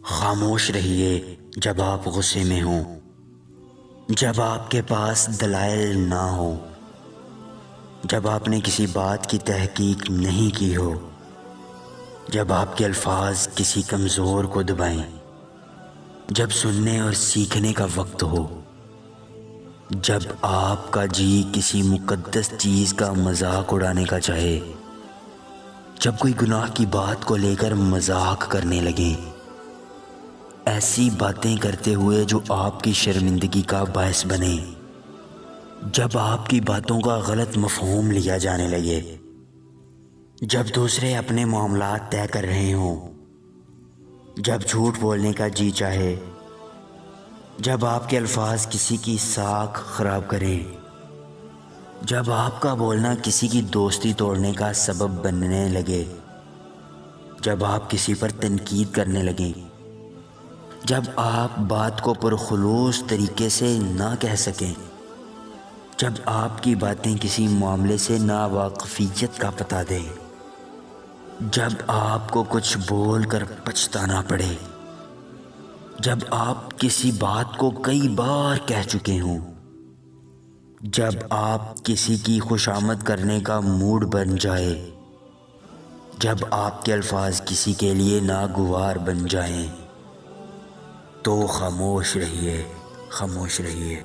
خاموش رہیے جب آپ غصے میں ہوں، جب آپ کے پاس دلائل نہ ہو، جب آپ نے کسی بات کی تحقیق نہیں کی ہو، جب آپ کے الفاظ کسی کمزور کو دبائیں، جب سننے اور سیکھنے کا وقت ہو، جب آپ کا جی کسی مقدس چیز کا مذاق اڑانے کا چاہے، جب کوئی گناہ کی بات کو لے کر مذاق کرنے لگیں، ایسی باتیں کرتے ہوئے جو آپ کی شرمندگی کا باعث بنے، جب آپ کی باتوں کا غلط مفہوم لیا جانے لگے، جب دوسرے اپنے معاملات طے کر رہے ہوں، جب جھوٹ بولنے کا جی چاہے، جب آپ کے الفاظ کسی کی ساکھ خراب کریں، جب آپ کا بولنا کسی کی دوستی توڑنے کا سبب بننے لگے، جب آپ کسی پر تنقید کرنے لگیں، جب آپ بات کو پرخلوص طریقے سے نہ کہہ سکیں، جب آپ کی باتیں کسی معاملے سے ناواقفیت کا پتہ دیں، جب آپ کو کچھ بول کر پچھتانا پڑے، جب آپ کسی بات کو کئی بار کہہ چکے ہوں، جب آپ کسی کی خوشامد کرنے کا موڈ بن جائے، جب آپ کے الفاظ کسی کے لیے ناگوار بن جائیں، تو خاموش رہیے، خاموش رہیے۔